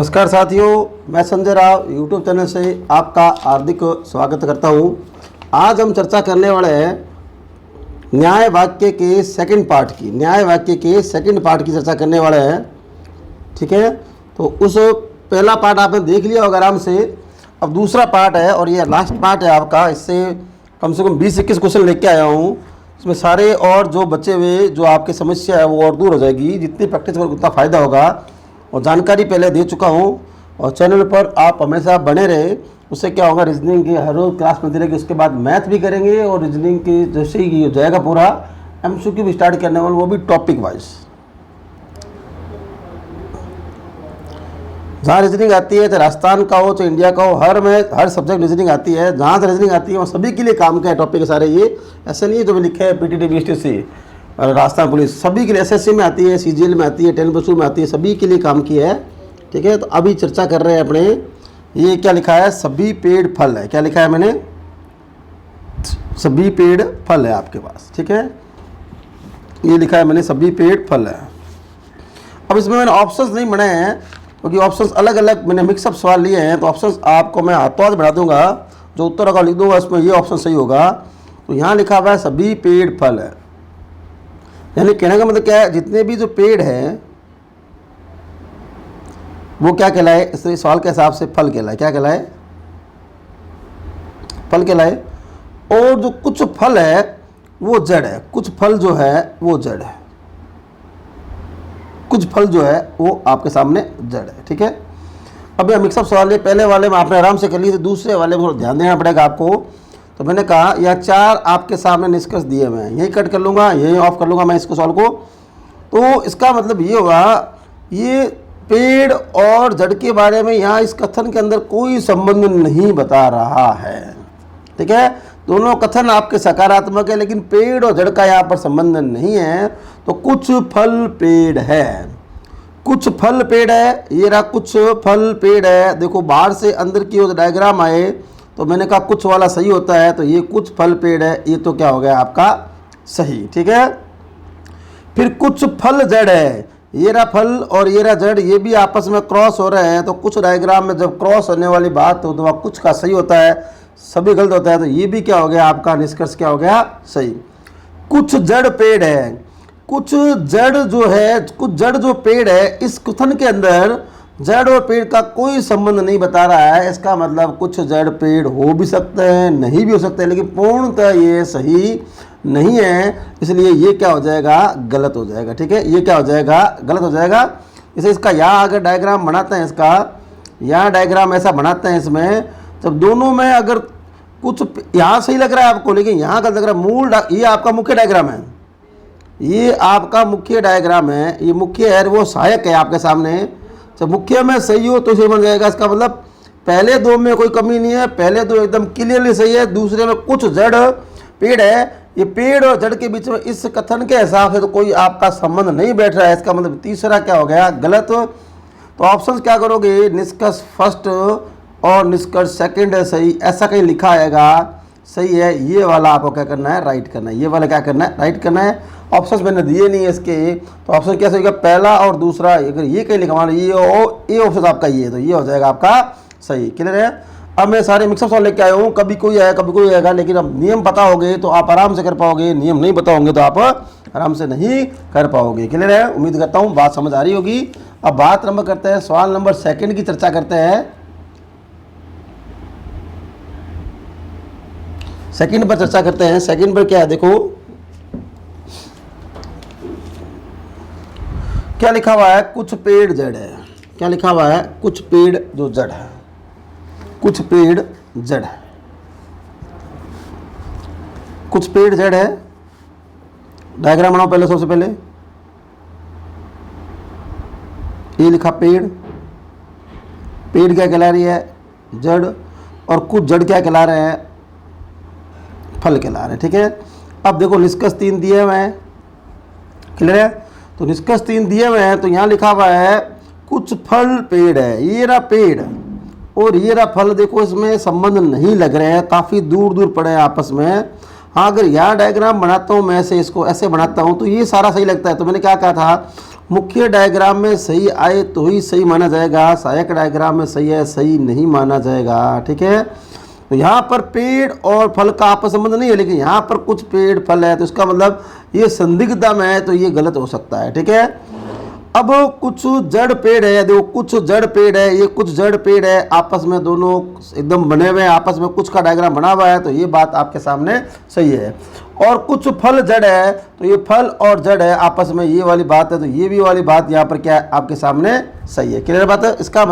नमस्कार साथियों, मैं संजय राव यूट्यूब चैनल से आपका हार्दिक स्वागत करता हूं। आज हम चर्चा करने वाले हैं न्याय वाक्य के सेकंड पार्ट की चर्चा करने वाले हैं। ठीक है, तो उस पहला पार्ट आपने देख लिया होगा आराम से। अब दूसरा पार्ट है और ये लास्ट पार्ट है आपका। इससे कम से कम 20-21 क्वेश्चन लेके आया हूँ। इसमें सारे और जो बचे हुए जो आपकी समस्या है वो और दूर हो जाएगी। जितनी प्रैक्टिस करोगे उतना फ़ायदा होगा। और जानकारी पहले दे चुका हूँ और चैनल पर आप हमेशा बने रहे। उससे क्या होगा, रीजनिंग की हर रोज क्लास मिलती रहेगी। उसके बाद मैथ भी करेंगे और रीजनिंग की जैसे ही हो जाएगा पूरा एमसीक्यू भी स्टार्ट करने वाले, वो भी टॉपिक वाइज। जहाँ रीजनिंग आती है, चाहे राजस्थान का हो चाहे इंडिया का हो, हर सब्जेक्ट रीजनिंग आती है। जहाँ से रीजनिंग आती है वो सभी के लिए काम का है टॉपिक है सारे। ये ऐसा नहीं है जो लिखे है पीटीटी बीएसटीसी राजस्थान पुलिस, सभी के लिए। एसएससी में आती है, सीजीएल में आती है, 10+2 में आती है, सभी के लिए काम की है। ठीक है, तो अभी चर्चा कर रहे हैं अपने। ये क्या लिखा है, सभी पेड़ फल है। क्या लिखा है मैंने, सभी पेड़ फल है आपके पास। ठीक है, ये लिखा है मैंने, सभी पेड़ फल है। अब इसमें मैंने ऑप्शंस नहीं बनाए हैं क्योंकि ऑप्शंस अलग अलग मैंने मिक्सअप सवाल लिए हैं। तो ऑप्शंस आपको मैं हाथों हाथ बढ़ा दूंगा, जो उत्तर होगा लिख दूंगा, उसमें ये ऑप्शन सही होगा। तो यहाँ लिखा हुआ है सभी पेड़ फल है, यानी कहने का मतलब क्या है, जितने भी जो पेड़ हैं वो क्या कहलाए, इस सवाल के हिसाब से फल कहलाए। क्या कहलाए, फल कहलाए। और जो कुछ फल है वो जड़ है, कुछ फल जो है वो जड़ है, कुछ फल जो है वो आपके सामने जड़ है। ठीक है, अब यह मिक्सअप सवाल है। पहले वाले में आपने आराम से कर लिए थे, दूसरे वाले में ध्यान देना पड़ेगा आपको। तो मैंने कहा यह 4 आपके सामने निष्कर्ष दिए हुए हैं, यही कट कर लूँगा, यही ऑफ कर लूँगा मैं इसको सवाल को। तो इसका मतलब ये होगा, ये पेड़ और जड़ के बारे में यहाँ इस कथन के अंदर कोई संबंध नहीं बता रहा है। ठीक है, दोनों कथन आपके सकारात्मक है, लेकिन पेड़ और जड़ का यहाँ पर संबंध नहीं है। तो कुछ फल पेड़ है, कुछ फल पेड़ है, ये रहा कुछ फल पेड़ है। देखो बाहर से अंदर की ओर डायग्राम आए तो मैंने कहा कुछ वाला सही होता है, तो ये कुछ फल पेड़ है, ये तो क्या हो गया आपका सही। ठीक है, फिर कुछ फल जड़ है, ये रहा फल और ये रहा जड़, ये भी आपस में क्रॉस हो रहे हैं। तो कुछ डायग्राम में जब क्रॉस होने वाली बात हो तो वह कुछ का सही होता है, सभी गलत होता है। तो ये भी क्या हो गया आपका निष्कर्ष क्या हो गया सही। कुछ जड़ पेड़ है, कुछ जड़ जो है, कुछ जड़ जो पेड़ है, इस कथन के अंदर जड़ और पेड़ का कोई संबंध नहीं बता रहा है। इसका मतलब कुछ जड़ पेड़ हो भी सकते हैं, नहीं भी हो सकते हैं, लेकिन पूर्णतः ये सही नहीं है, इसलिए ये क्या हो जाएगा, गलत हो जाएगा। ठीक है, ये क्या हो जाएगा, गलत हो जाएगा। इसे इसका यहाँ अगर डायग्राम बनाते हैं, इसका यहाँ डायग्राम ऐसा बनाते हैं, इसमें जब दोनों में अगर कुछ यहाँ सही लग रहा है आपको, लेकिन यहाँ गलत लग रहा है, मूल ये आपका मुख्य डायग्राम है, ये आपका मुख्य डायग्राम है, ये मुख्य है, वो सहायक है आपके सामने। जब मुख्य में सही हो तो सही बन जाएगा। इसका मतलब पहले दो में कोई कमी नहीं है, पहले दो एकदम क्लियरली सही है, दूसरे में कुछ जड़ पेड़ है। ये पेड़ और जड़ के बीच में इस कथन के हिसाब से तो कोई आपका संबंध नहीं बैठ रहा है। इसका मतलब तीसरा क्या हो गया, गलत। तो ऑप्शन क्या करोगे, निष्कर्ष फर्स्ट और निष्कर्ष सेकंड है सही, ऐसा कहीं लिखा आएगा सही है। ये वाला आपको क्या करना है, राइट करना है। ये वाला क्या करना है, राइट करना है। ऑप्शंस मैंने दिए नहीं है इसके, तो ऑप्शन क्या सही होगा, पहला और दूसरा। अगर ये कहीं लिखा मान ये ऑप्शन आपका ये है, तो ये हो जाएगा आपका सही। क्लियर है। अब मैं सारे मिक्सअप सॉल्व लेके आया हूँ, कभी कोई आया कभी कोई आएगा, लेकिन अब नियम पता होंगे तो आप आराम से कर पाओगे, नियम नहीं पता होंगे तो आप आराम से नहीं कर पाओगे। क्लियर है, उम्मीद करता हूँ बात समझ आ रही होगी। अब बात नंबर करते हैं, सवाल नंबर सेकंड की चर्चा करते हैं। सेकंड पर चर्चा करते हैं। सेकंड पर क्या है, देखो क्या लिखा हुआ है, कुछ पेड़ जड़ है। क्या लिखा हुआ है, कुछ पेड़ जो जड़ है, कुछ पेड़ जड़ है, कुछ पेड़ जड़ है। डायग्राम बनाओ पहले, सबसे पहले ये लिखा पेड़, पेड़ क्या कहला रही है, जड़, और कुछ जड़ क्या कहला रहे हैं, फल कहला रहे हैं। ठीक है, अब देखो निष्कर्ष 3 दिए हुए हैं। क्लियर है, तो निष्कर्ष 3 दिए हुए हैं, तो यहाँ लिखा हुआ है कुछ फल पेड़ है, ये रहा पेड़ और ये रहा फल। देखो इसमें संबंध नहीं लग रहे हैं, काफ़ी दूर दूर पड़े हैं आपस में। हाँ, अगर यह डायग्राम बनाता हूँ मैं ऐसे, इसको ऐसे बनाता हूँ तो ये सारा सही लगता है। तो मैंने क्या कहा था, मुख्य डायग्राम में सही आए तो ही सही माना जाएगा, सहायक डायग्राम में सही है सही नहीं माना जाएगा। ठीक है, तो यहाँ पर पेड़ और फल का आपस संबंध नहीं है, लेकिन यहाँ पर कुछ पेड़ फल है तो इसका मतलब ये संदिग्धता में है, तो ये गलत हो सकता है। ठीक है, अब कुछ जड़ पेड़ है, देखो कुछ जड़ पेड़ है, ये कुछ जड़ पेड़ है, आपस में दोनों एकदम बने हुए हैं, आपस में कुछ का डायग्राम बना हुआ है, तो ये बात आपके सामने सही है। और कुछ फल जड़ है, तो ये फल और जड़ है आपस में, ये वाली बात है, तो ये भी वाली बात यहाँ पर क्या है आपके सामने सही है। क्लियर बात है। इसका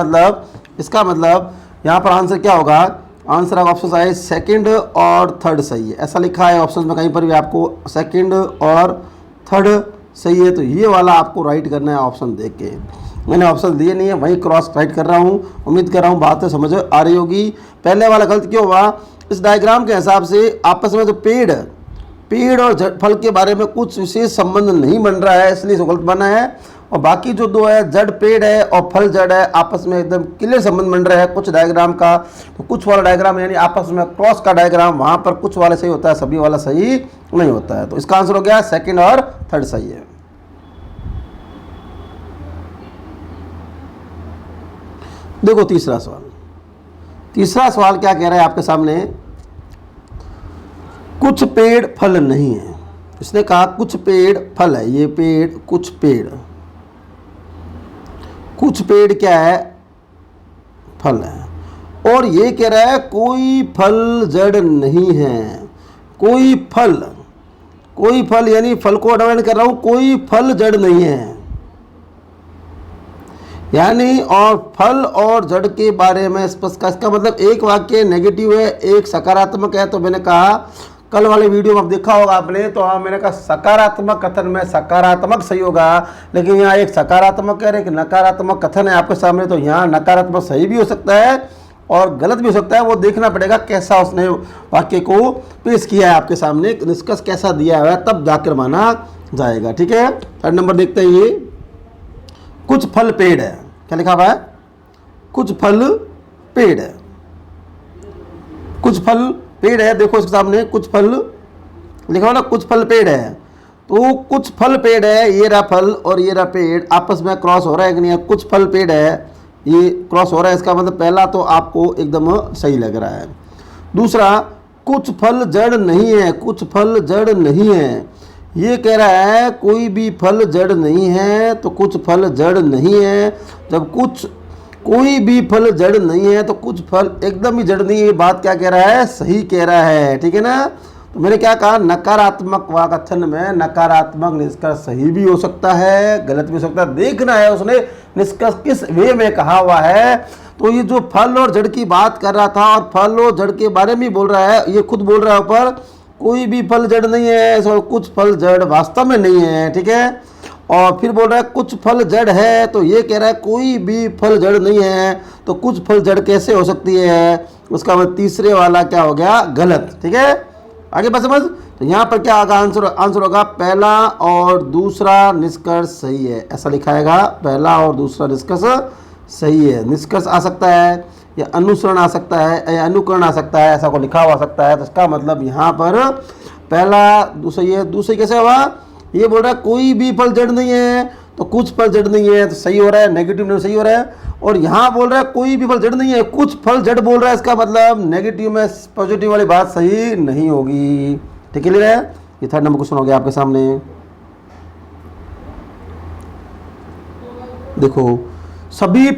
मतलब यहाँ पर आंसर क्या होगा, आंसर ऑप्शन आए सेकंड और थर्ड सही है, ऐसा लिखा है ऑप्शन में कहीं पर भी आपको सेकंड और थर्ड सही है, तो ये वाला आपको राइट करना है ऑप्शन देख के। मैंने ऑप्शन दिए नहीं है, वहीं क्रॉस राइट कर रहा हूँ। उम्मीद कर रहा हूँ बात समझ आ रही होगी। पहले वाला गलत क्यों हुआ, इस डायग्राम के हिसाब से आपस में जो पेड़ और फल के बारे में कुछ विशेष संबंध नहीं बन रहा है, इसलिए गलत बना है। और बाकी जो दो है, जड़ पेड़ है और फल जड़ है, आपस में एकदम क्लियर संबंध बन रहा है कुछ डायग्राम का। तो कुछ वाला डायग्राम यानी आपस में क्रॉस का डायग्राम, वहाँ पर कुछ वाला सही होता है, सभी वाला सही नहीं होता है। तो इसका आंसर हो गया सेकंड और थर्ड सही है। देखो तीसरा सवाल क्या कह रहा है आपके सामने, कुछ पेड़ फल नहीं है। इसने कहा कुछ पेड़ फल है, ये पेड़ कुछ पेड़ क्या है, फल है। और ये कह रहा है कोई फल जड़ नहीं है, कोई फल यानी फल को डिवाइड कर रहा हूं, कोई फल जड़ नहीं है यानी, और फल और जड़ के बारे में स्पष्ट का, इसका मतलब एक वाक्य नेगेटिव है एक सकारात्मक है। तो मैंने कहा कल वाले वीडियो में अब देखा होगा आपने, तो हाँ मैंने कहा सकारात्मक कथन में सकारात्मक सही होगा, लेकिन यहाँ एक सकारात्मक है एक नकारात्मक कथन है आपके सामने, तो यहाँ नकारात्मक सही भी हो सकता है और गलत भी हो सकता है, वो देखना पड़ेगा कैसा उसने वाक्य को पेश किया है आपके सामने, निष्कर्ष कैसा दिया है तब जाकर माना जाएगा। ठीक है, थर्ड नंबर देखते हैं, ये कुछ फल पेड़ है, क्या लिखा हुआ है, कुछ फल पेड़ है, कुछ फल पेड़ है। देखो इसके सामने कुछ फल लिखा हुआ ना, कुछ फल पेड़ है, तो कुछ फल पेड़ है, ये रहा फल और ये रहा पेड़, आपस में क्रॉस हो रहा है कि नहीं, कुछ फल पेड़ है, ये क्रॉस हो रहा है, इसका मतलब पहला तो आपको एकदम सही लग रहा है। दूसरा कुछ फल जड़ नहीं है, कुछ फल जड़ नहीं है, ये कह रहा है कोई भी फल जड़ नहीं है, तो कुछ फल जड़ नहीं है। जब कोई भी फल जड़ नहीं है तो कुछ फल एकदम ही जड़ नहीं है, ये बात क्या कह रहा है, सही कह रहा है। ठीक है ना, तो मैंने क्या कहा, नकारात्मक वाक्यकथन में नकारात्मक निष्कर्ष सही भी हो सकता है गलत भी हो सकता है, देखना है उसने निष्कर्ष किस वे में कहा हुआ है। तो ये जो फल और जड़ की बात कर रहा था और फल और जड़ के बारे में बोल रहा है, ये खुद बोल रहा है ऊपर कोई भी फल जड़ नहीं है, तो कुछ फल जड़ वास्तव में नहीं है। ठीक है, और फिर बोल रहा है कुछ फल जड़ है, तो ये कह रहा है कोई भी फल जड़ नहीं है, तो कुछ फल जड़ कैसे हो सकती है, उसका मतलब तीसरे वाला क्या हो गया, गलत। ठीक है, आगे बात समझ। तो यहाँ पर क्या होगा, आंसर होगा पहला और दूसरा निष्कर्ष सही है, ऐसा लिखाएगा, पहला और दूसरा निष्कर्ष सही है। निष्कर्ष आ सकता है या अनुसरण आ सकता है या अनुकरण आ सकता है, ऐसा को लिखा हुआ सकता है, तो इसका मतलब यहाँ पर पहला दूसरी कैसे हुआ, ये बोल रहा है कोई भी फल जड़ नहीं है, तो कुछ फल जड़ नहीं है, तो सही हो रहा है, नेगेटिव में सही हो रहा है। और यहाँ बोल रहा है कोई भी फल जड़ नहीं है, कुछ फल जड़ बोल रहा है, इसका मतलब नेगेटिव में पॉजिटिव वाली बात सही नहीं होगी। ठीक है, क्लियर है। ये थर्ड नंबर क्वेश्चन हो गया आपके सामने। देखो सभी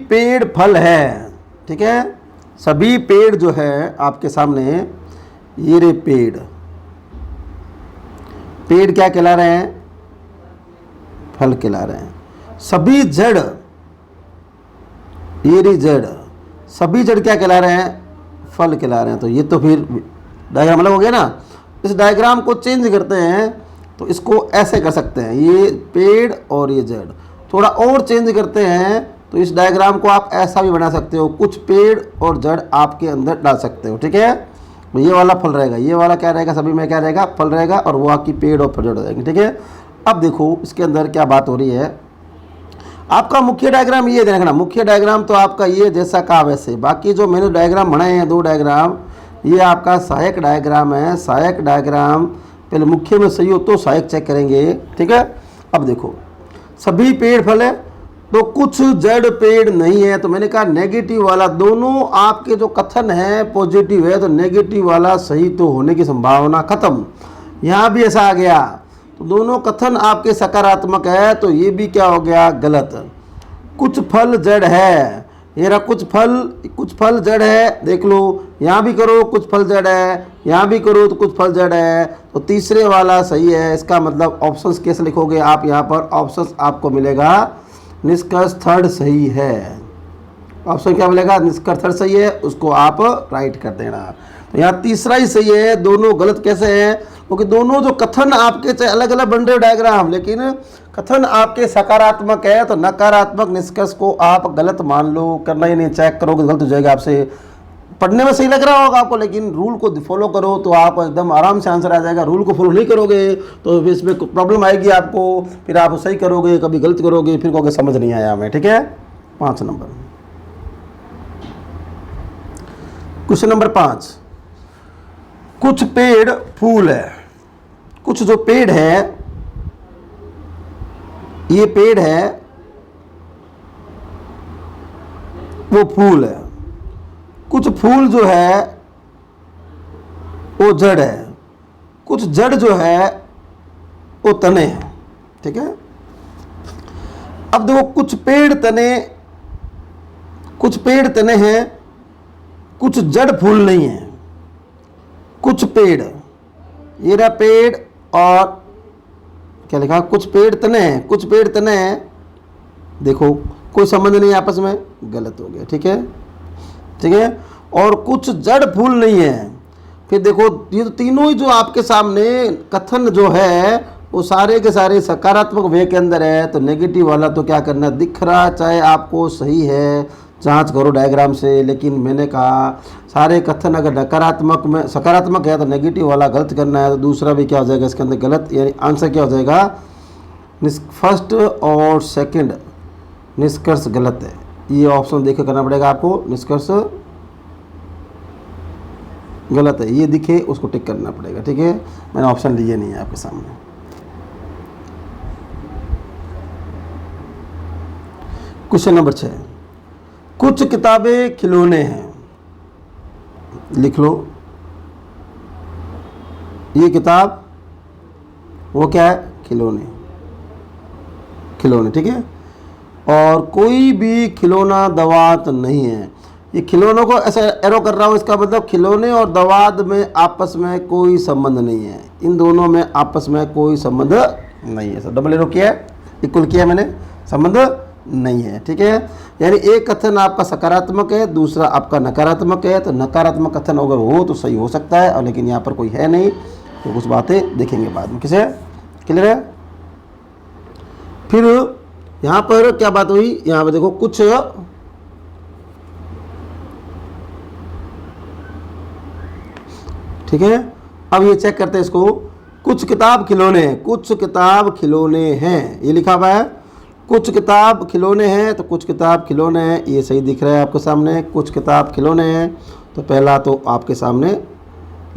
पेड़ फल है। ठीक है, सभी पेड़ जो है आपके सामने, ये रे पेड़ क्या कहला रहे हैं, फल कहला रहे हैं। सभी जड़, ये रही जड़, सभी जड़ क्या कहला रहे हैं, फल कहला रहे हैं। तो ये तो फिर डायग्राम अलग हो गया ना। इस डायग्राम को चेंज करते हैं तो इसको ऐसे कर सकते हैं, ये पेड़ और ये जड़। थोड़ा और चेंज करते हैं तो इस डायग्राम को आप ऐसा भी बना सकते हो, कुछ पेड़ और जड़ आपके अंदर डाल सकते हो। ठीक है, ये वाला फल रहेगा, ये वाला क्या रहेगा, सभी में क्या रहेगा, फल रहेगा, और वो आपकी पेड़ और फल जड़ हो जाएंगे। ठीक है, अब देखो इसके अंदर क्या बात हो रही है। आपका मुख्य डायग्राम ये देखना, मुख्य डायग्राम तो आपका ये जैसा कहा वैसे, बाकी जो मैंने डायग्राम बनाए हैं, दो डायग्राम, ये आपका सहायक डायग्राम है। सहायक डायग्राम पहले मुख्य में सही हो तो सहायक चेक करेंगे, ठीक है। अब देखो सभी पेड़ फल है तो कुछ जड़ पेड़ नहीं है, तो मैंने कहा नेगेटिव वाला, दोनों आपके जो कथन है पॉजिटिव है तो नेगेटिव वाला सही तो होने की संभावना खत्म। यहाँ भी ऐसा आ गया तो दोनों कथन आपके सकारात्मक है तो ये भी क्या हो गया, गलत। कुछ फल जड़ है, ये रहा कुछ फल जड़ है, देख लो यहाँ भी करो कुछ फल जड़ है, यहाँ भी करो तो कुछ फल जड़ है, तो तीसरे वाला सही है। इसका मतलब ऑप्शंस कैसे लिखोगे आप, यहाँ पर ऑप्शंस आपको मिलेगा निष्कर्ष थर्ड सही है। ऑप्शन क्या मिलेगा, निष्कर्ष थर्ड सही है, उसको आप राइट कर देना। तो यहाँ तीसरा ही सही है, दोनों गलत कैसे हैं, क्योंकि दोनों जो कथन आपके चाहे अलग अलग बन रहे डायग्राम लेकिन कथन आपके सकारात्मक है तो नकारात्मक निष्कर्ष को आप गलत मान लो, करना ही नहीं, चेक करोगे गलत हो जाएगा आपसे। पढ़ने में सही लग रहा होगा आपको लेकिन रूल को फॉलो करो तो आप एकदम आराम से आंसर आ जाएगा। रूल को फॉलो नहीं करोगे तो इसमें प्रॉब्लम आएगी आपको, फिर आप सही करोगे कभी गलत करोगे, फिर कहोगे समझ नहीं आया हमें, ठीक है। 5 नंबर, क्वेश्चन नंबर 5, कुछ पेड़ फूल है, कुछ जो पेड़ है ये पेड़ है वो फूल है, कुछ फूल जो है वो जड़ है, कुछ जड़ जो है वो तने हैं, ठीक है। अब देखो कुछ पेड़ तने हैं, कुछ जड़ फूल नहीं है। कुछ पेड़, ये रहा पेड़ और क्या लिखा, कुछ पेड़ तने हैं, कुछ पेड़ तने हैं, देखो कोई संबंध नहीं आपस में, गलत हो गया, ठीक है, ठीक है। और कुछ जड़ फूल नहीं है, फिर देखो ये तो तीनों ही जो आपके सामने कथन जो है वो सारे के सारे सकारात्मक वे के अंदर है, तो नेगेटिव वाला तो क्या करना, दिख रहा चाहे आपको सही है, जांच करो डायग्राम से। लेकिन मैंने कहा सारे कथन अगर नकारात्मक में सकारात्मक है तो नेगेटिव वाला गलत करना है, तो दूसरा भी क्या हो जाएगा इसके अंदर गलत, यानी आंसर क्या हो जाएगा, फर्स्ट और सेकंड निष्कर्ष गलत है। ये ऑप्शन देखे करना पड़ेगा आपको, निष्कर्ष गलत है, ये दिखे उसको टिक करना पड़ेगा, ठीक है। मैंने ऑप्शन लिए नहीं है आपके सामने। क्वेश्चन नंबर 6, कुछ किताबें खिलौने हैं, लिख लो ये किताब वो क्या है, खिलौने, खिलौने, ठीक है। और कोई भी खिलौना दवात नहीं है, ये खिलौनों को ऐसे एरो कर रहा हूँ, इसका मतलब खिलौने और दवात में आपस में कोई संबंध नहीं है, इन दोनों में आपस में कोई संबंध नहीं है। डबल एरो किया है, इक्वल किया है मैंने, संबंध नहीं है, ठीक है। यानी एक कथन आपका सकारात्मक है, दूसरा आपका नकारात्मक है, तो नकारात्मक कथन अगर हो तो सही हो सकता है, और लेकिन यहाँ पर कोई है नहीं, तो कुछ बातें देखेंगे बाद में, किसे क्लियर है। फिर यहाँ पर क्या बात हुई, यहाँ पर देखो कुछ, ठीक है। अब ये चेक करते हैं इसको, कुछ किताब खिलौने हैं, कुछ किताब खिलौने हैं, ये लिखा हुआ है, कुछ किताब खिलौने हैं, तो कुछ किताब खिलौने हैं, ये सही दिख रहा है आपके सामने, कुछ किताब खिलौने हैं, तो पहला तो आपके सामने।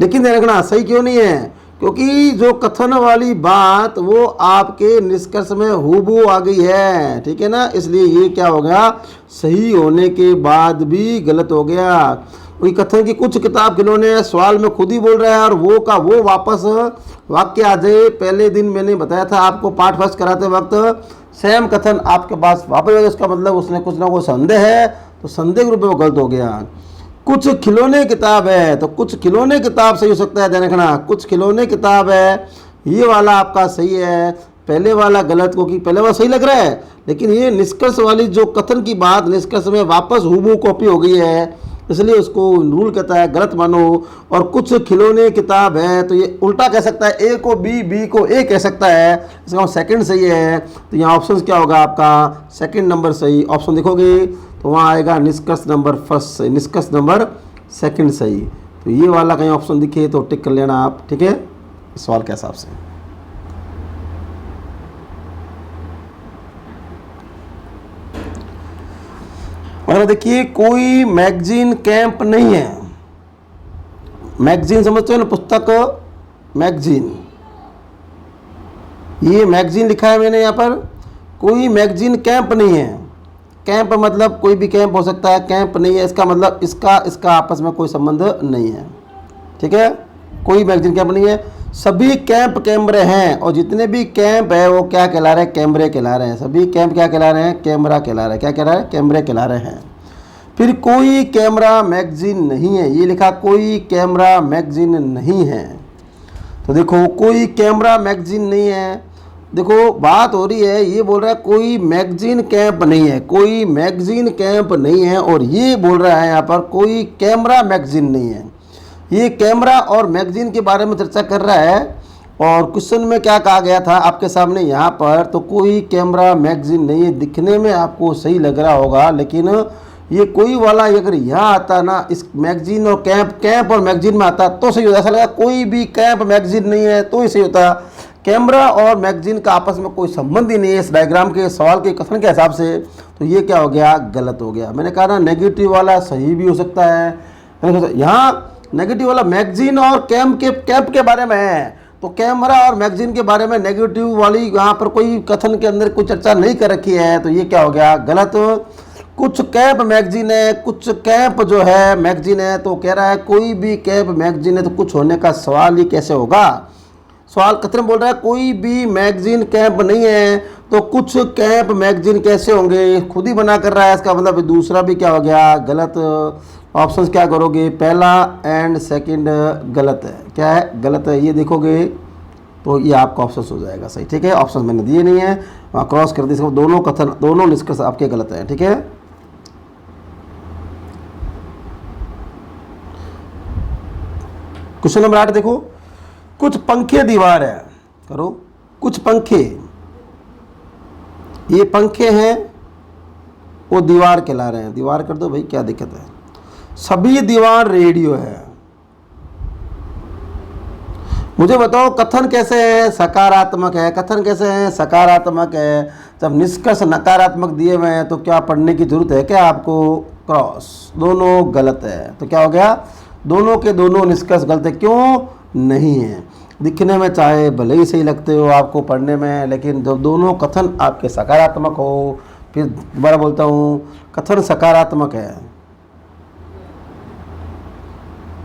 लेकिन ध्यान रखना सही क्यों नहीं है, क्योंकि जो कथन वाली बात वो आपके निष्कर्ष में हूबहू आ गई है, ठीक है ना, इसलिए ये क्या हो गया, सही होने के बाद भी गलत हो गया। वही कथन की कुछ किताब खिलौने सवाल में खुद ही बोल रहा है और वो का वो वापस वाक्य आ जाए। पहले दिन मैंने बताया था आपको पाठ फर्स्ट कराते वक्त, सेम कथन आपके पास वापस आ, उसका मतलब उसने कुछ ना कुछ संदेह है, तो संदेह के रूप में वो गलत हो गया। कुछ खिलौने किताब है, तो कुछ खिलौने किताब सही हो सकता है, ध्यान रखना, कुछ खिलौने किताब है, ये वाला आपका सही है, पहले वाला गलत, क्योंकि पहले वाला सही लग रहा है लेकिन ये निष्कर्ष वाली जो कथन की बात निष्कर्ष में वापस हूबहू कॉपी हो गई है, इसलिए उसको रूल कहता है गलत मानो। और कुछ खिलौने किताब है, तो ये उल्टा कह सकता है, ए को बी, बी को ए कह सकता है, इसका सेकंड सही है, तो यहाँ ऑप्शन क्या होगा आपका, सेकंड नंबर सही। ऑप्शन देखोगे तो वहाँ आएगा निष्कर्ष नंबर फर्स्ट सही, निष्कर्ष नंबर सेकंड सही। तो ये वाला कहीं ऑप्शन दिखे तो टिक कर लेना आप, ठीक है, सवाल के हिसाब से। अगर देखिए कोई मैगजीन कैंप नहीं है, मैगजीन समझते हो ना, पुस्तक, मैगजीन, ये मैगजीन लिखा है मैंने यहाँ पर। कोई मैगजीन कैंप नहीं है। कैंप मतलब कोई भी कैंप हो सकता है, कैंप नहीं है इसका मतलब इसका आपस में कोई संबंध नहीं है, ठीक है। कोई मैगजीन कैंप नहीं है, सभी कैंप कैमरे हैं, और जितने भी कैंप है वो क्या कहला रहे हैं, कैमरे कहला रहे हैं। सभी कैंप क्या कहला रहे हैं, कैमरा कहला रहे हैं। क्या कहला रहे हैं, कैमरे कहला रहे हैं। फिर कोई कैमरा मैगजीन नहीं है, ये लिखा कोई कैमरा मैगजीन नहीं है। तो देखो कोई कैमरा मैगजीन नहीं है, देखो बात हो रही है, ये बोल रहा है कोई मैगजीन कैंप नहीं है, कोई मैगजीन कैंप नहीं है, और ये बोल रहा है यहाँ पर कोई कैमरा मैगजीन नहीं है। ये कैमरा और मैगजीन के बारे में चर्चा कर रहा है, और क्वेश्चन में क्या कहा गया था आपके सामने यहाँ पर, तो कोई कैमरा मैगजीन नहीं है। दिखने में आपको सही लग रहा होगा, लेकिन ये कोई वाला अगर यहाँ आता ना, इस मैगजीन और कैंप और मैगजीन में आता तो सही होता। ऐसा लगा कोई भी कैंप मैगजीन नहीं है तो ही सही होता। कैमरा और मैगजीन का आपस में कोई संबंध ही नहीं है इस डायग्राम के सवाल के कथन के हिसाब से, तो ये क्या हो गया, गलत हो गया। मैंने कहा ना नेगेटिव वाला सही भी हो सकता है। यहाँ नेगेटिव वाला मैगजीन और कैंप के बारे में है, तो कैमरा और मैगजीन के बारे में नेगेटिव वाली यहाँ पर कोई कथन के अंदर कोई चर्चा नहीं कर रखी है, तो ये क्या हो गया, गलत। कुछ कैंप मैगजीन है, कुछ कैंप जो है मैगजीन है, तो कह रहा है कोई भी कैंप मैगजीन है तो कुछ होने का सवाल ही कैसे होगा। सवाल कथन बोल रहा है कोई भी मैगजीन कैंप नहीं है, तो कुछ कैंप मैगजीन कैसे होंगे, खुद ही बना कर रहा है। इसका मतलब दूसरा भी क्या हो गया, गलत। ऑप्शंस क्या करोगे, पहला एंड सेकंड गलत है। क्या है, गलत है। ये देखोगे तो ये आपका ऑप्शन हो जाएगा सही, ठीक है। ऑप्शन मैंने दिए नहीं है, वहाँ क्रॉस कर दी। दोनों कथन, दोनों निष्कर्ष आपके गलत हैं, ठीक है। क्वेश्चन नंबर 8 देखो, कुछ पंखे दीवार है, करो, कुछ पंखे, ये पंखे हैं वो दीवार कहला रहे हैं। दीवार कर दो भाई, क्या दिक्कत है। सभी दीवार रेडियो है। मुझे बताओ कथन कैसे है, सकारात्मक है। कथन कैसे है, सकारात्मक है। जब निष्कर्ष नकारात्मक दिए हुए हैं तो क्या पढ़ने की जरूरत है क्या आपको, क्रॉस। दोनों गलत है, तो क्या हो गया, दोनों के दोनों निष्कर्ष गलत है। क्यों, नहीं है। दिखने में चाहे भले ही सही लगते हो आपको पढ़ने में, लेकिन जब दोनों कथन आपके सकारात्मक हो, फिर दोबारा बोलता हूँ, कथन सकारात्मक है,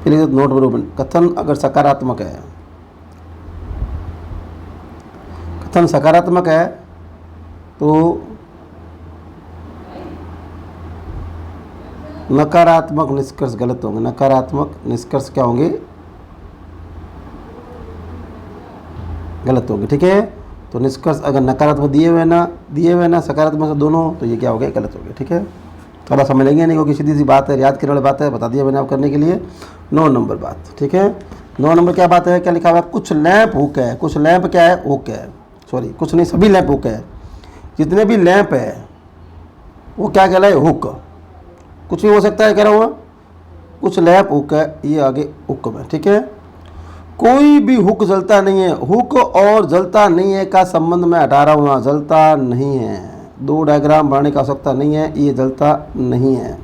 फिर नोट बरोबर, कथन अगर सकारात्मक है, कथन सकारात्मक है तो नकारात्मक निष्कर्ष गलत होंगे। नकारात्मक निष्कर्ष क्या होंगे, गलत होंगे, ठीक है। तो निष्कर्ष अगर नकारात्मक दिए हुए ना सकारात्मक से दोनों, तो ये क्या हो गया, गलत हो गया, ठीक है। थोड़ा समझेंगे नहीं, क्योंकि सीधी सी बात है, याद करने वाली बात है, बता दिया मैंने आप करने के लिए। 9 नंबर बात, ठीक है। 9 नंबर क्या बात है, क्या लिखा हुआ है, कुछ लैंप हुक है। कुछ लैंप क्या है, हुक है, सॉरी कुछ नहीं, सभी लैंप हुक है। जितने भी लैंप है वो क्या कहलाए, हुक। कुछ भी हो सकता है, कह रहा हुआ कुछ लैंप हुक है, ये आगे हुक में, ठीक है। कोई भी हुक जलता नहीं है। हुक और जलता नहीं है का संबंध मैं हटा रहा हूँ, जलता नहीं है। 2 डायग्राम बनाने की आवश्यकता नहीं है, ये जलता नहीं है,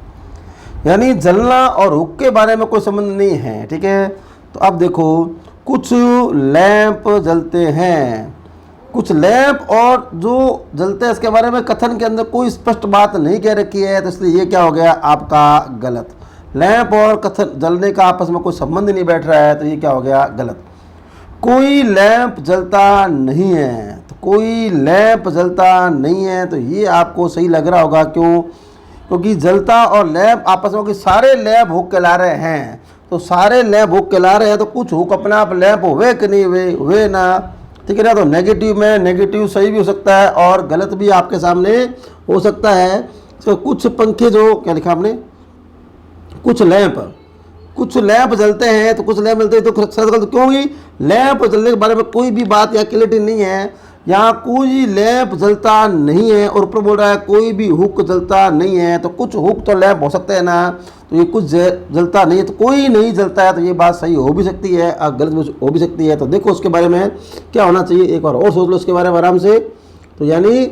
यानी जलना और हुक के बारे में कोई संबंध नहीं है, ठीक है। तो अब देखो, कुछ लैंप जलते हैं, कुछ लैंप और जो जलते हैं इसके बारे में कथन के अंदर कोई स्पष्ट बात नहीं कह रखी है, तो इसलिए ये क्या हो गया आपका गलत। लैंप और कथन जलने का आपस में कोई संबंध नहीं बैठ रहा है, तो ये क्या हो गया, गलत। कोई लैंप जलता नहीं है, तो कोई लैंप जलता नहीं है, तो ये आपको सही लग रहा होगा। क्यों, क्योंकि जलता और लैंप आपस में, सारे लैंप हुक कहला रहे हैं, तो सारे लैंप हुक कहला रहे हैं, तो कुछ हुक अपने आप लैंप हुए कि नहीं हुए ना, ठीक है ना। तो नेगेटिव में नेगेटिव सही भी हो सकता है और गलत भी आपके सामने हो सकता है। तो कुछ पंखे, जो क्या लिखा आपने, कुछ लैंप जलते हैं, तो कुछ लैंप जलते हैं, तो सर गलत क्यों होगी, लैंप जलने के बारे में कोई भी बात या क्लियरिटी नहीं है। यहाँ कोई लैंप जलता नहीं है, और ऊपर बोल रहा है कोई भी हुक जलता नहीं है, तो कुछ हुक तो लैंप हो सकते हैं ना, तो ये कुछ जलता नहीं है, तो कोई नहीं जलता है, तो ये बात सही हो भी सकती है और गलत भी हो भी सकती है। तो देखो उसके बारे में क्या होना चाहिए, एक बार और सोच लो उसके बारे में आराम से। तो यानी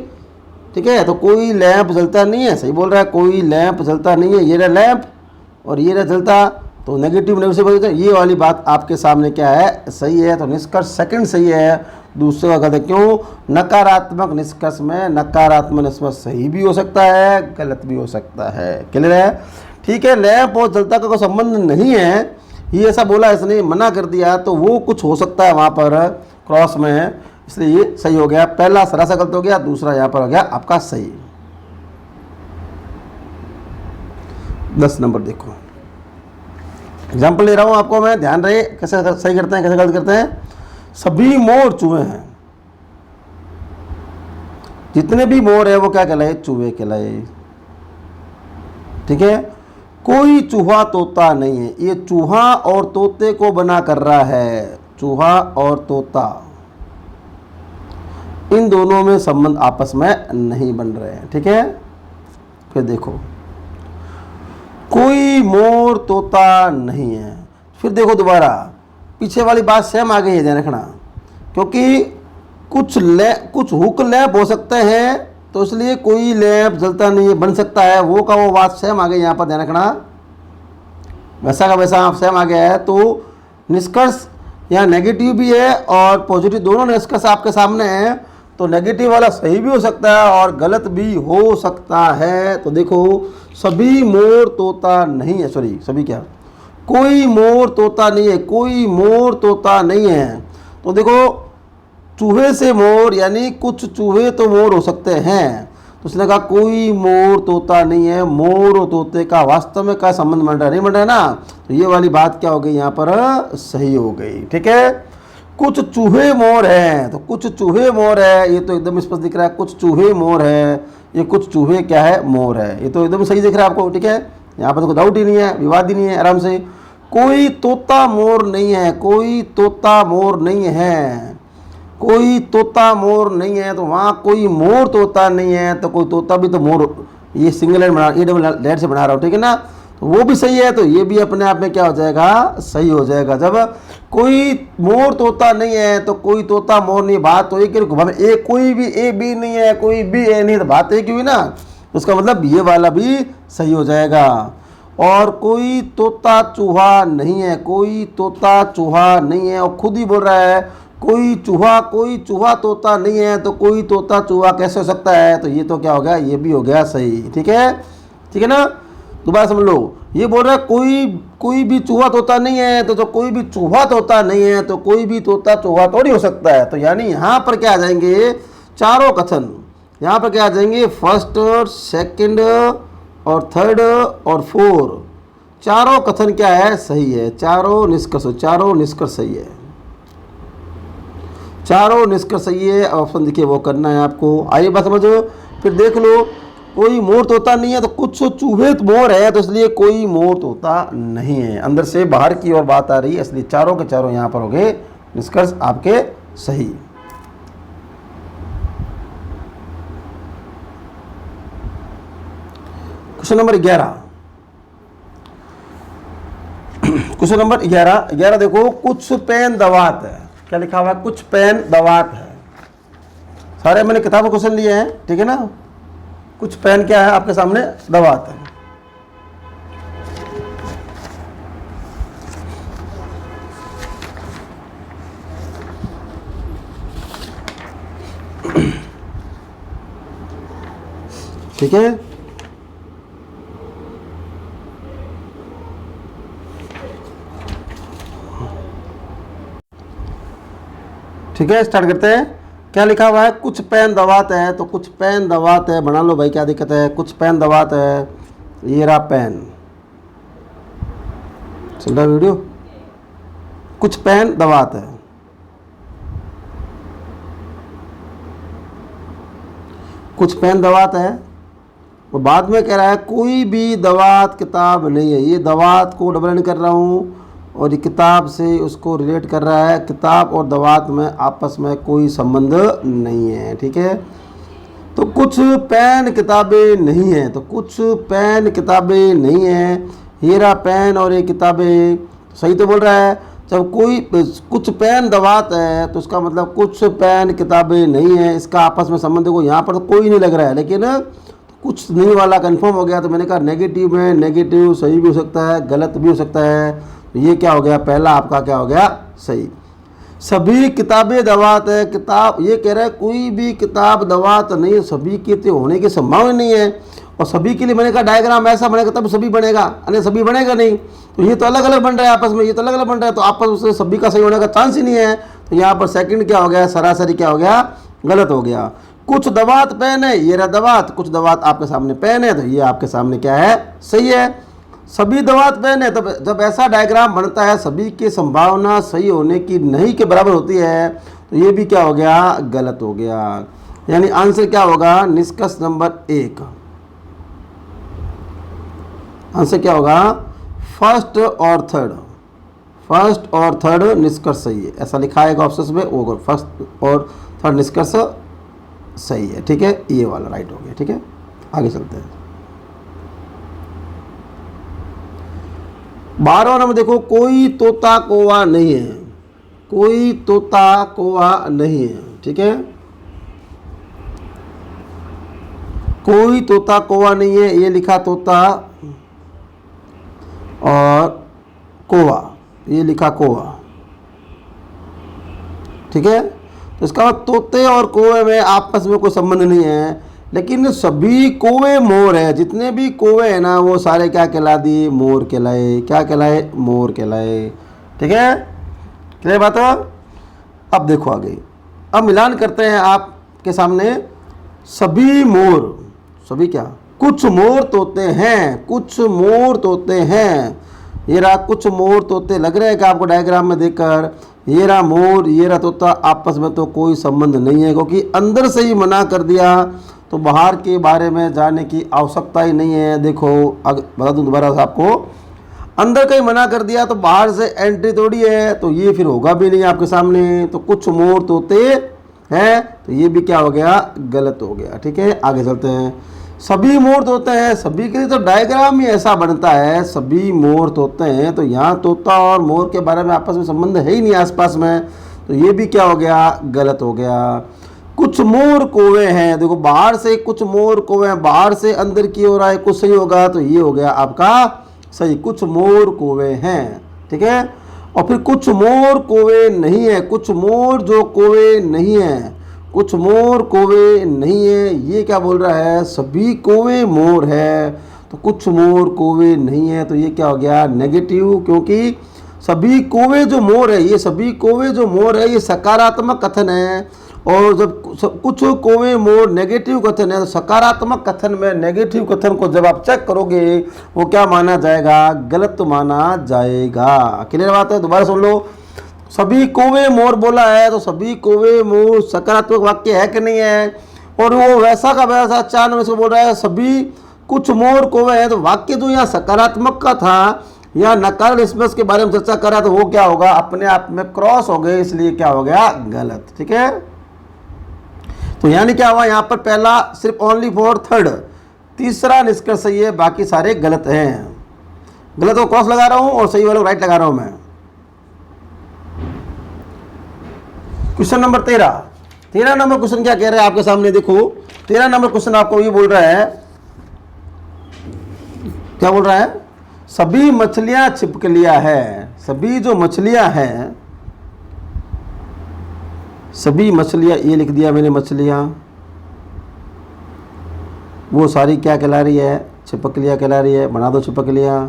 ठीक है, तो कोई लैंप जलता नहीं है, सही बोल रहा है, कोई लैंप जलता नहीं है। ये रहा लैंप और ये रहा जलता, तो नेगेटिव नेगेटिव ये वाली बात आपके सामने क्या है, सही है। तो निष्कर्ष सेकंड सही है, दूसरे का गलत है। क्यों? नकारात्मक निष्कर्ष में नकारात्मक निष्कर्ष सही भी हो सकता है, गलत भी हो सकता है। क्लियर है? ठीक है। लैंप और जलता का कोई संबंध नहीं है, ये ऐसा बोला, इसने मना कर दिया, तो वो कुछ हो सकता है वहाँ पर क्रॉस में, इसलिए ये सही हो गया। पहला सरासर गलत हो गया, दूसरा यहाँ पर हो गया आपका सही। 10 नंबर देखो, एग्जाम्पल ले रहा हूँ आपको मैं, ध्यान रहे कैसे सही करते हैं कैसे गलत करते हैं। सभी मोर चूहे हैं, जितने भी मोर है वो क्या कहलाए? चूहे कहलाए। ठीक है। कोई चूहा तोता नहीं है, ये चूहा और तोते को बना कर रहा है, चूहा और तोता, इन दोनों में संबंध आपस में नहीं बन रहे हैं। ठीक है। फिर देखो, कोई मोर तोता नहीं है। फिर देखो दोबारा, पीछे वाली बात सेम आ गई है, ध्यान रखना, क्योंकि कुछ हुक लैंप हो सकते हैं, तो इसलिए कोई लैंप जलता नहीं है, बन सकता है, वो का वो बात सेम आ गई यहाँ पर, ध्यान रखना, वैसा का वैसा आप सेम आ गया है। तो निष्कर्ष यहाँ नेगेटिव भी है और पॉजिटिव, दोनों निष्कर्ष आपके सामने हैं। तो नेगेटिव वाला सही भी हो सकता है और गलत भी हो सकता है। तो देखो, सभी मोर तोता नहीं है, सॉरी सभी क्या, कोई मोर तोता नहीं है, कोई मोर तोता नहीं है। तो देखो, चूहे से मोर, यानी कुछ चूहे तो मोर हो सकते हैं, तो उसने कहा कोई मोर तोता नहीं है। मोर और तोते का वास्तव में क्या संबंध बन रहा है? नहीं बन रहा है ना। तो ये वाली बात क्या हो गई यहाँ पर? सही हो गई। ठीक है। कुछ चूहे मोर हैं, तो कुछ चूहे मोर है, ये तो एकदम स्पष्ट दिख रहा है, कुछ चूहे मोर है, ये कुछ चूहे क्या है? मोर है, ये तो एकदम सही दिख रहा है आपको। ठीक है। यहाँ पर तो कोई डाउट ही नहीं है, विवाद ही नहीं है, आराम से। कोई तोता मोर नहीं है, कोई तोता मोर नहीं है, कोई तोता मोर नहीं है, तो वहाँ कोई मोर तोता नहीं है, तो कोई तोता भी तो मोर, ये सिंगल लाइन बना, ये डबल लाइन से बना रहा हूँ। ठीक है ना। तो वो भी सही है, तो ये भी अपने आप में क्या हो जाएगा? सही हो जाएगा। जब कोई मोर तोता नहीं है तो कोई तोता मोर नहीं, बात तो एक ही, कोई भी ए बी नहीं है, कोई बी ए नहीं, तो बात एक ही हुई ना। उसका मतलब ये वाला भी सही हो जाएगा। और कोई तोता चूहा नहीं है, कोई तोता चूहा नहीं है, और खुद ही बोल रहा है कोई चूहा तोता नहीं है, तो कोई तोता चूहा कैसे हो सकता है? तो ये तो क्या हो गया? ये भी हो गया सही। ठीक है। ठीक है ना। दोबारा समझ लो, ये बोल रहा है कोई भी चूहा तोता नहीं है, तो कोई भी चूहा तोता नहीं है, तो कोई भी तोता चूहा थोड़ी हो सकता है। तो यानी यहाँ पर क्या आ जाएंगे? चारों कथन यहाँ पर क्या आ जाएंगे? फर्स्ट, सेकंड और थर्ड और फोर, चारों कथन क्या है? सही है। चारों निष्कर्ष सही है, चारों निष्कर्ष सही है। ऑप्शन देखिए वो करना है आपको। आइए बात समझो। फिर देख लो, कोई मोर तोता नहीं है, तो कुछ चूहे मोर है, तो इसलिए कोई मोर तोता नहीं है। अंदर से बाहर की ओर बात आ रही है, इसलिए चारों के चारों यहाँ पर हो गए निष्कर्ष आपके सही। क्वेश्चन नंबर 11, क्वेश्चन नंबर 11 देखो, कुछ पेन दवात है। क्या लिखा हुआ है? कुछ पेन दवात है। सारे मैंने किताब में क्वेश्चन लिए हैं। ठीक है ना। कुछ पेन क्या है आपके सामने? दवात है। ठीक है। ठीक है, स्टार्ट करते हैं। क्या लिखा हुआ है? कुछ पेन दवात है, तो कुछ पेन दवात है, बना लो भाई, क्या दिक्कत है? कुछ पेन दवात है, ये रहा पेन, चल रहा वीडियो। कुछ पेन दवात है, कुछ पेन दवात है, और बाद में कह रहा है कोई भी दवात किताब नहीं है। ये दवात को डबल एंड कर रहा हूँ और ये किताब से उसको रिलेट कर रहा है। किताब और दवात में आपस में कोई संबंध नहीं है। ठीक है। तो कुछ पेन किताबें नहीं हैं, तो कुछ पेन किताबें नहीं हैं, हीरा पेन और ये किताबें, सही तो बोल रहा है। जब कोई कुछ पेन दवात है, तो उसका मतलब कुछ पेन किताबें नहीं है, इसका आपस में संबंध को यहाँ पर तो कोई नहीं लग रहा है, लेकिन कुछ नहीं वाला कंफर्म हो गया, तो मैंने कहा नेगेटिव में नेगेटिव सही भी हो सकता है, गलत भी हो सकता है। तो ये क्या हो गया, पहला आपका क्या हो गया, सही। सभी किताबें दवात है, किताब ये कह रहा है कोई भी किताब दवात नहीं है, सभी के तो होने की संभावना नहीं है। और सभी के लिए मैंने कहा डायग्राम ऐसा बनेगा तब सभी बनेगा, अन्य सभी बनेगा नहीं। तो ये तो अलग अलग बन रहा है आपस में, ये तो अलग अलग बन रहा है, तो आपस में सभी का सही होने का चांस ही नहीं है। तो यहाँ पर सेकंड क्या हो गया, सरासरी क्या हो गया, गलत हो गया। कुछ दवात पेन है, ये रहा दवात, कुछ दवात आपके सामने पेन है, तो ये आपके सामने क्या है, सही है। सभी दवात पेन है, तब जब ऐसा डायग्राम बनता है सभी की संभावना सही होने की नहीं के बराबर होती है, तो ये भी क्या हो गया, गलत हो गया। यानी आंसर क्या होगा, निष्कर्ष नंबर 1। आंसर क्या होगा, फर्स्ट और थर्ड, फर्स्ट और थर्ड निष्कर्ष सही है, ऐसा लिखा है ऑप्शन में, वो फर्स्ट और थर्ड निष्कर्ष सही है। ठीक है, ये वाला राइट हो गया। ठीक है, आगे चलते हैं। 12वां नंबर देखो, कोई तोता कौवा नहीं है, कोई तोता कौवा नहीं है। ठीक है, कोई तोता कौवा नहीं है, ये लिखा तोता और कौवा, ये लिखा कौवा। ठीक है, तो इसका मतलब तोते और कौवे में आपस में कोई संबंध नहीं है, लेकिन सभी कौवे मोर है, जितने भी कौवे हैं ना वो सारे क्या कहला दिए, मोर कहलाए। क्या कहलाए, मोर कहलाए। ठीक है, क्लियर बात हो। अब देखो आगे, अब मिलान करते हैं आपके सामने। सभी मोर, सभी क्या, कुछ मोर तोते हैं, कुछ मोर तोते हैं। ये रहा कुछ मोर तोते, लग रहे हैं कि आपको डायग्राम में देखकर, ये रहा मोर, ये रहा तोता, आपस में तो कोई संबंध नहीं है, क्योंकि अंदर से ही मना कर दिया तो बाहर के बारे में जाने की आवश्यकता ही नहीं है। देखो बता दूं दोबारा से आपको, अंदर का ही मना कर दिया तो बाहर से एंट्री थोड़ी है, तो ये फिर होगा भी नहीं आपके सामने। तो कुछ मोर तोते हैं, तो ये भी क्या हो गया, गलत हो गया। ठीक है, आगे चलते हैं। सभी मोर तोते हैं, सभी के लिए तो डायग्राम ही ऐसा बनता है, सभी मोर तोते हैं, तो यहाँ तोता और मोर के बारे में आपस में संबंध है ही नहीं आसपास में, तो ये भी क्या हो गया, गलत हो गया। कुछ मोर कौवे हैं, देखो बाहर से कुछ मोर कौवे हैं, बाहर से अंदर की ओर आए, कुछ सही होगा, तो ये हो गया आपका सही, कुछ मोर कौवे हैं। ठीक है, और फिर कुछ मोर कौवे नहीं है, कुछ मोर जो कौवे नहीं है, कुछ मोर कौवे नहीं है, ये क्या बोल रहा है, सभी कौवे मोर है, तो कुछ मोर कौवे नहीं है, तो ये क्या हो गया, नेगेटिव, क्योंकि सभी कौवे जो मोर है, ये सभी कौवे जो मोर है ये सकारात्मक कथन है, और जब कुछ कौवे मोर नेगेटिव कथन है, तो सकारात्मक कथन में नेगेटिव कथन को जब आप चेक करोगे वो क्या माना जाएगा, गलत माना जाएगा। क्लियर बात है, दोबारा सुन लो। सभी कौवे मोर बोला है, तो सभी कौवे मोर सकारात्मक वाक्य है कि नहीं है, और वो वैसा का वैसा 4 नंबर से बोल रहा है सभी कुछ मोर कौवे हैं, तो वाक्य जो यहाँ सकारात्मक का था या नकार स्पेस के बारे में चर्चा करा, तो वो क्या होगा, अपने आप में क्रॉस हो गए, इसलिए क्या हो गया, गलत। ठीक है, तो यानी क्या हुआ, यहाँ पर पहला सिर्फ ओनली फॉर थर्ड, तीसरा निष्कर्ष सही है, बाकी सारे गलत हैं। गलत को क्रॉस लगा रहा हूं और सही वाले को राइट लगा रहा हूं मैं। क्वेश्चन नंबर 13 नंबर क्वेश्चन क्या कह रहा है आपके सामने, देखो 13 नंबर क्वेश्चन आपको ये बोल रहा है, क्या बोल रहा है, सभी मछलियां छिपकलियां है, सभी जो मछलियां हैं, सभी मछलियां, ये लिख दिया मैंने मछलियां, वो सारी क्या कहला रही है, छिपकलियां कहला रही है, बना दो छिपकलियां।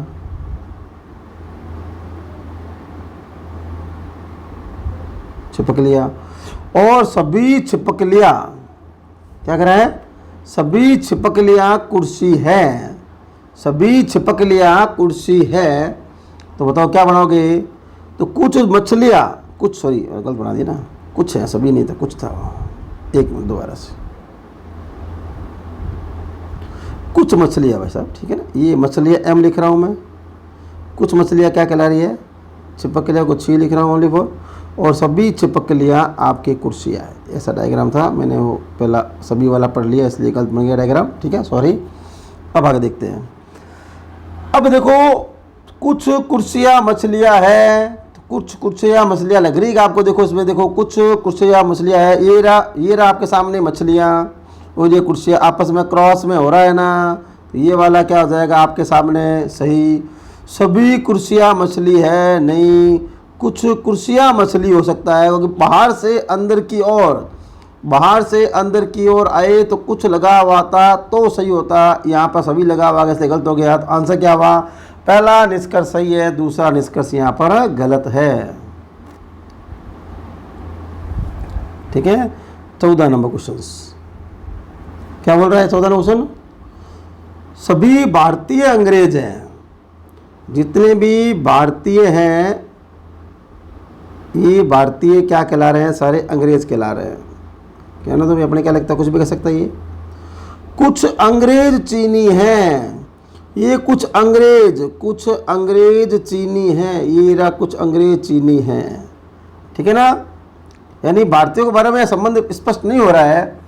छिपकलियां, और सभी छिपकलियां क्या कह रहा है, सभी छिपकलियां कुर्सी है, सभी छिपकलियां कुर्सी है, तो बताओ क्या बनाओगे, तो कुछ मछलियां, कुछ, सॉरी गलत बना दी ना, कुछ है, सभी नहीं था, कुछ था, एक मिनट दोबारा से, कुछ मछलियां भाई साहब, ठीक है ना, ये मछलियां एम लिख रहा हूं मैं, कुछ मछलियां क्या कहला रही है, छिपकलियां को छी लिख रहा हूँ ओनली फॉर, और सभी छिपकलियां आपकी कुर्सियां है, ऐसा डायग्राम था, मैंने वो पहला सभी वाला पढ़ लिया इसलिए गलत बन गया डायग्राम। ठीक है, सॉरी। अब आगे देखते हैं। अब देखो कुछ कुर्सियां मछलियां है, तो कुछ कुर्सियां मछलियां लग रही है आपको, देखो इसमें देखो कुछ कुर्सियां मछलियां है, ये रहा आपके सामने मछलियां, वो ये कुर्सियाँ आपस में क्रॉस में हो रहा है ना, तो ये वाला क्या हो जाएगा आपके सामने सही। सभी कुर्सियाँ मछली है नहीं, कुछ कुर्सियाँ मछली हो सकता है, क्योंकि बाहर से अंदर की ओर आए तो कुछ लगा हुआ था तो सही होता, यहाँ पर सभी लगा हुआ इसलिए गलत हो गया। तो आंसर क्या हुआ, पहला निष्कर्ष सही है, दूसरा निष्कर्ष यहाँ पर गलत है। ठीक है, 14 नंबर क्वेश्चन क्या बोल रहा है? 14 नंबर क्वेश्चन, सभी भारतीय अंग्रेज हैं, जितने भी भारतीय हैं ये भारतीय क्या कहला रहे हैं, सारे अंग्रेज कहला रहे हैं। क्या ना तुम्हें अपने क्या लगता है, कुछ भी कह सकता है ये। कुछ अंग्रेज चीनी हैं, ये कुछ अंग्रेज चीनी हैं, ये रहा कुछ अंग्रेज चीनी हैं। ठीक है ना, यानी भारतीयों के बारे में संबंध स्पष्ट नहीं हो रहा है,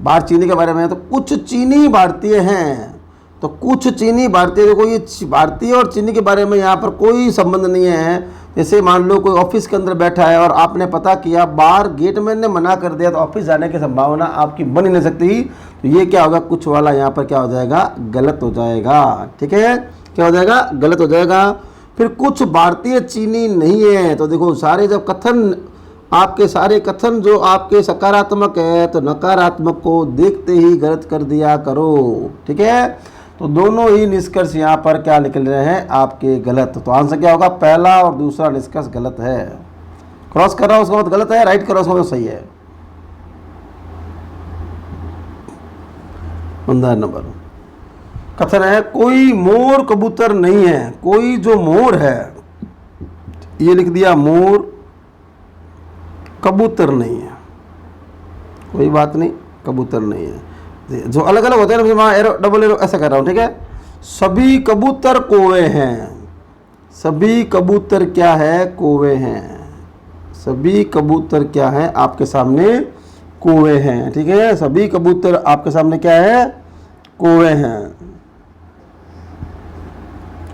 बाहर चीनी के बारे में। तो कुछ चीनी भारतीय हैं, तो कुछ चीनी भारतीय, देखो ये भारतीय और चीनी के बारे में यहाँ पर कोई संबंध नहीं है। जैसे मान लो कोई ऑफिस के अंदर बैठा है और आपने पता किया, बाहर गेटमैन ने मना कर दिया, तो ऑफिस जाने की संभावना आपकी बन ही नहीं सकती। तो ये क्या होगा, कुछ वाला यहाँ पर क्या हो जाएगा, गलत हो जाएगा। ठीक है, क्या हो जाएगा, गलत हो जाएगा। फिर कुछ भारतीय चीनी नहीं है, तो देखो सारे जब कथन आपके सारे कथन जो आपके सकारात्मक है तो नकारात्मक को देखते ही गलत कर दिया करो। ठीक है, तो दोनों ही निष्कर्ष यहाँ पर क्या निकल रहे हैं आपके गलत। तो आंसर क्या होगा, पहला और दूसरा निष्कर्ष गलत है। क्रॉस कर रहा हूँ उसका मतलब गलत है, राइट कर रहा हूँ उसका मतलब सही है। 15 नंबर कथन है, कोई मोर कबूतर नहीं है। कोई जो मोर है, ये लिख दिया मोर कबूतर नहीं है, कोई बात नहीं, कबूतर नहीं है। जो अलग अलग होते हैं ना, वहाँ एरो डबल एरो ऐसा कर रहा हूँ। ठीक है, सभी कबूतर कोवे हैं, सभी कबूतर क्या है, कोवे हैं। सभी कबूतर क्या है आपके सामने, कोवे हैं। ठीक है, सभी कबूतर आपके सामने क्या है, कोवे हैं।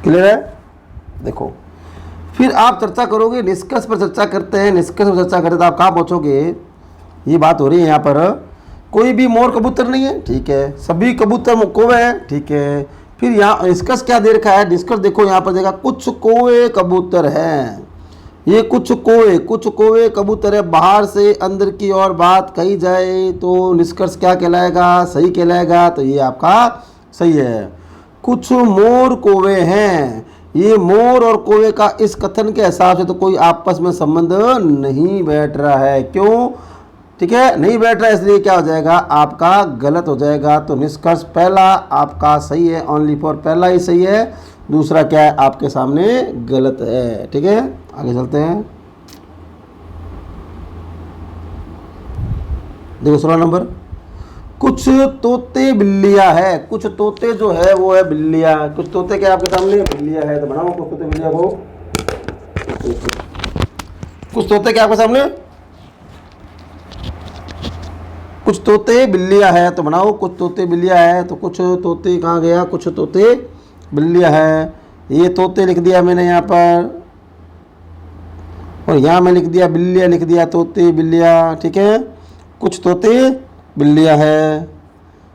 क्लियर है? देखो फिर आप चर्चा करोगे, निष्कर्ष पर चर्चा करते हैं, निष्कर्ष पर चर्चा करते तो आप कहाँ पहुँचोगे, ये बात हो रही है यहाँ पर। कोई भी मोर कबूतर नहीं है, ठीक है, सभी कबूतर कोवे हैं, ठीक है। फिर यहाँ निष्कर्ष क्या दे रखा है, निष्कर्ष देखो यहाँ पर देखा, कुछ कोवे कबूतर हैं। ये कुछ कोवे कबूतर है, बाहर से अंदर की ओर बात कही जाए तो निष्कर्ष क्या कहलाएगा, सही कहलाएगा। तो ये आपका सही है। कुछ मोर कोवे हैं, ये मोर और कोवे का इस कथन के हिसाब से तो कोई आपस में संबंध नहीं बैठ रहा है। क्यों? ठीक है, नहीं बैठ रहा है, इसलिए क्या हो जाएगा आपका गलत हो जाएगा। तो निष्कर्ष पहला आपका सही है, ओनली फॉर पहला ही सही है, दूसरा क्या है आपके सामने गलत है। ठीक है, आगे चलते हैं। देखो 16 नंबर, कुछ तोते बिल्लियाँ है। कुछ तोते जो है वो है बिल्लियाँ। कुछ तोते क्या आपके सामने बिल्लियाँ है, तो बनाओ कुछ तोते बिल्लियाँ को। कुछ तोते क्या आपके सामने, कुछ तोते बिल्लियाँ है, तो बनाओ कुछ तोते बिल्लियाँ है। तो कुछ तोते कहाँ गया, कुछ तोते बिल्लियाँ है। ये तोते लिख दिया मैंने यहाँ पर, और यहाँ मैं लिख दिया बिल्लियाँ, लिख दिया तोते बिल्लियाँ। ठीक है, कुछ तोते बिल्लियाँ है।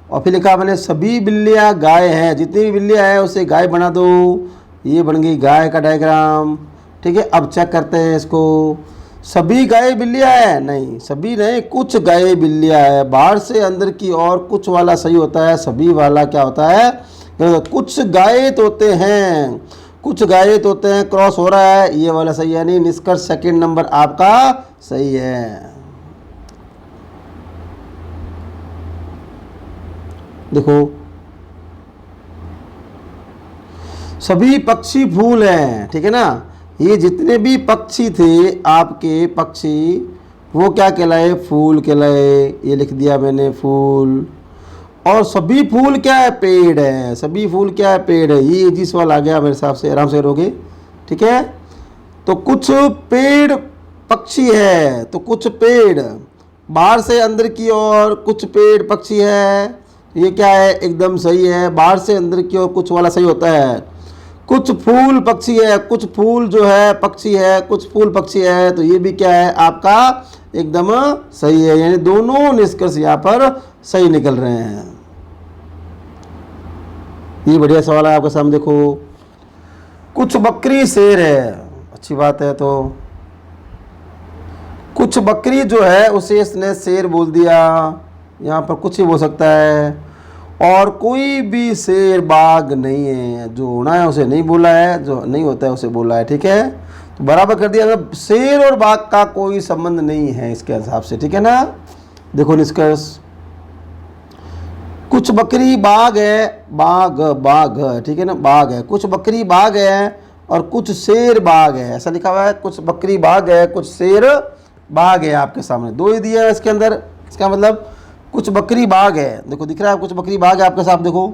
और फिर लिखा मैंने सभी बिल्लियाँ गाय हैं, जितनी भी बिल्लियाँ है उसे गाय बना दो। ये बन गई गाय का डायग्राम। ठीक है, अब चेक करते हैं इसको। सभी गाय बिल्लियाँ है, नहीं सभी नहीं, कुछ गाय बिल्लियाँ है। बाहर से अंदर की ओर कुछ वाला सही होता है, सभी वाला क्या होता है, कुछ गाय तोते हैं, कुछ गाय तोते हैं, क्रॉस हो रहा है, ये वाला सही है। नहीं, निष्कर्ष सेकंड नंबर आपका सही है। देखो सभी पक्षी फूल हैं, ठीक है ना। ये जितने भी पक्षी थे आपके पक्षी, वो क्या कहलाए, फूल कहलाए। ये लिख दिया मैंने फूल। और सभी फूल क्या है, पेड़ है। सभी फूल क्या है, पेड़ है। ये जी सवाल आ गया मेरे हिसाब से, आराम से रहोगे। ठीक है, तो कुछ पेड़ पक्षी है, तो कुछ पेड़ बाहर से अंदर की ओर, कुछ पेड़ पक्षी है। ये क्या है, एकदम सही है। बाहर से अंदर की ओर कुछ वाला सही होता है। कुछ फूल पक्षी है, कुछ फूल जो है पक्षी है, कुछ फूल पक्षी है, तो ये भी क्या है आपका एकदम सही है, यानी दोनों निष्कर्ष यहाँ पर सही निकल रहे हैं। ये बढ़िया सवाल है आपके सामने। देखो, कुछ बकरी शेर है, अच्छी बात है। तो कुछ बकरी जो है उसे इसने शेर बोल दिया, यहाँ पर कुछ ही बोल सकता है। और कोई भी शेर बाघ नहीं है, जो होना है उसे नहीं बोला है, जो नहीं होता है उसे बोला है। ठीक है, तो बराबर कर दिया। मतलब शेर और बाघ का कोई संबंध नहीं है इसके हिसाब से, ठीक है ना। देखो निष्कर्ष, कुछ बकरी बाघ है, बाघ है, ठीक है ना, बाघ है। कुछ बकरी बाघ है और कुछ शेर बाघ है, ऐसा लिखा हुआ है। कुछ बकरी बाघ है, कुछ शेर बाघ है, आपके सामने दो ही दिया है इसके अंदर। इसका मतलब कुछ बकरी बाघ है, देखो दिख रहा है कुछ बकरी बाघ है आपके साथ। देखो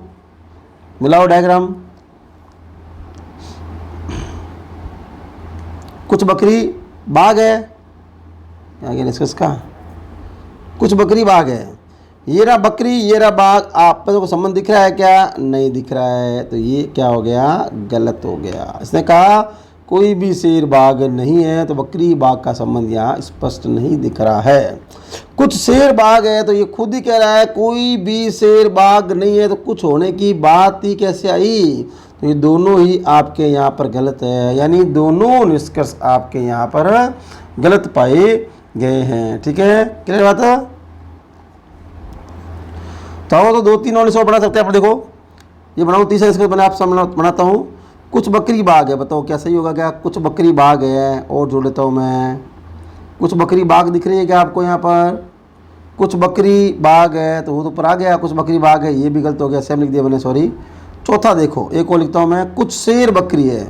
मिलाओ डायग्राम, कुछ बकरी बाघ है, आगे निष्कर्ष का कुछ बकरी बाघ है। ये रहा बकरी, ये रहा बाघ, आप को संबंध दिख रहा है क्या? नहीं दिख रहा है, तो ये क्या हो गया? गलत हो गया। इसने कहा कोई भी शेर बाघ नहीं है, तो बकरी बाघ का संबंध यहाँ स्पष्ट नहीं दिख रहा है। कुछ शेर बाघ है, तो ये खुद ही कह रहा है कोई भी शेर बाघ नहीं है, तो कुछ होने की बात ही कैसे आई? तो ये दोनों ही आपके यहाँ पर गलत है, यानी दोनों निष्कर्ष आपके यहाँ पर गलत पाए गए हैं। ठीक है, क्लियर बात है? तो 2-3 और निष्कर्ष बना सकते हैं आप। देखो ये बनाऊँ, तीसरा निष्कर्ष बना आप सामने बनाता हूँ। कुछ बकरी बाघ है, बताओ क्या सही होगा क्या? कुछ बकरी बाघ है, और जोड़ लेता हूँ मैं। कुछ बकरी बाघ दिख रही है क्या आपको यहाँ पर? कुछ बकरी बाघ है, तो वो तो ऊपर आ गया, कुछ बकरी बाघ है, ये भी गलत हो गया, सेम लिख दिया मैंने, सॉरी। चौथा देखो, एक और लिखता हूँ मैं, कुछ शेर बकरी है,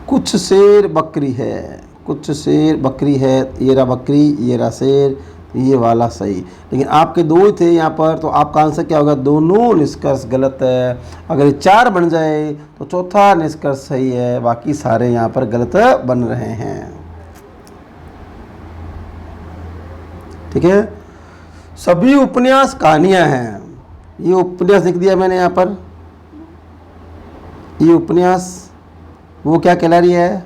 कुछ शेर बकरी है, कुछ शेर बकरी है। ये रहा बकरी, ये रहा शेर, ये वाला सही। लेकिन आपके दो ही थे यहाँ पर, तो आपका आंसर क्या होगा? दोनों निष्कर्ष गलत है। अगर 4 बन जाए तो चौथा निष्कर्ष सही है, बाकी सारे यहाँ पर गलत बन रहे हैं। ठीक है, सभी उपन्यास कहानियाँ हैं। ये उपन्यास लिख दिया मैंने यहाँ पर, ये उपन्यास वो क्या कहला रही है?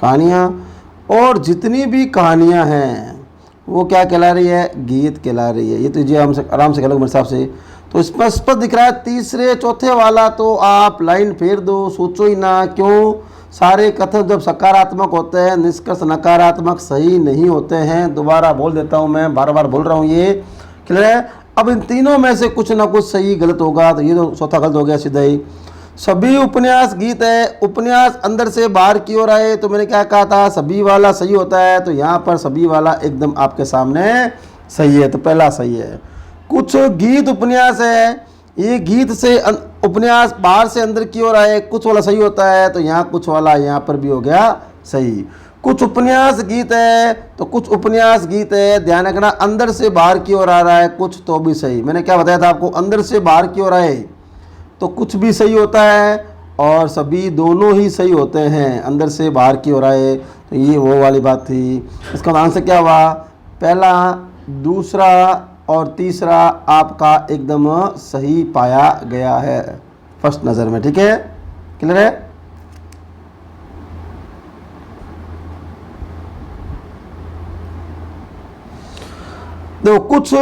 कहानियाँ। और जितनी भी कहानियाँ हैं वो क्या कहला रही है? गीत कहला रही है। ये तो जी आराम से कह लो मेरे हिसाब से। तो स्पष्ट दिख रहा है, तीसरे चौथे वाला तो आप लाइन फेर दो, सोचो ही ना। क्यों? सारे कथन जब सकारात्मक होते हैं, निष्कर्ष नकारात्मक सही नहीं होते हैं। दोबारा बोल देता हूँ मैं, बार बार बोल रहा हूँ, ये क्लियर है? अब इन तीनों में से कुछ ना कुछ सही गलत होगा, तो ये तो चौथा गलत हो गया सीधा ही। सभी उपन्यास गीत है, उपन्यास अंदर से बाहर की ओर आए, तो मैंने क्या कहा था? सभी वाला सही होता है, तो यहाँ पर सभी वाला एकदम आपके सामने सही है, तो पहला सही है। कुछ गीत उपन्यास है, ये गीत से उपन्यास बाहर से अंदर की ओर आए, कुछ वाला सही होता है, तो यहाँ कुछ वाला यहाँ पर भी हो गया सही। कुछ उपन्यास गीत है, तो कुछ उपन्यास गीत है, ध्यान रखना अंदर से बाहर की ओर आ रहा है कुछ, तो भी सही। मैंने क्या बताया था आपको? अंदर से बाहर की ओर आए तो कुछ भी सही होता है, और सभी दोनों ही सही होते हैं। अंदर से बाहर की ओर आए, तो ये वो वाली बात थी। इसका आंसर क्या हुआ? पहला, दूसरा और तीसरा आपका एकदम सही पाया गया है फर्स्ट नज़र में। ठीक है, क्लियर है? देखो, कुछ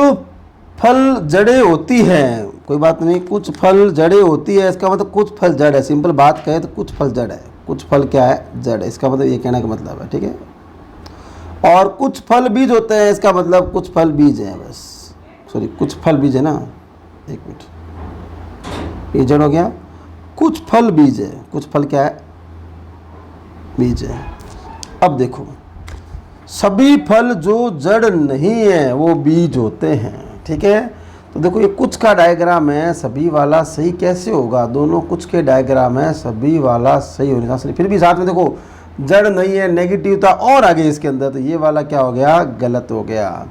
फल जड़ें होती हैं, कोई बात नहीं, कुछ फल जड़ें होती है, इसका मतलब कुछ फल जड़ है। सिंपल बात कहे तो कुछ फल जड़ है, कुछ फल क्या है? जड़ है। इसका मतलब ये कहने का मतलब है, ठीक है। और कुछ फल बीज होते हैं, इसका मतलब कुछ फल बीज है, बस, सॉरी, कुछ फल बीज है ना, एक मिनट, ये जड़ हो गया। कुछ फल बीज है, कुछ फल क्या है? बीज है। अब देखो, सभी फल जो जड़ नहीं है वो बीज होते हैं। ठीक है, तो देखो ये कुछ का डायग्राम है, सभी वाला सही कैसे होगा? दोनों कुछ के डायग्राम है, सभी वाला सही होने का, फिर भी साथ में देखो जड़ नहीं है, नेगेटिव था और आगे इसके अंदर, तो ये वाला क्या हो गया? गलत हो गया।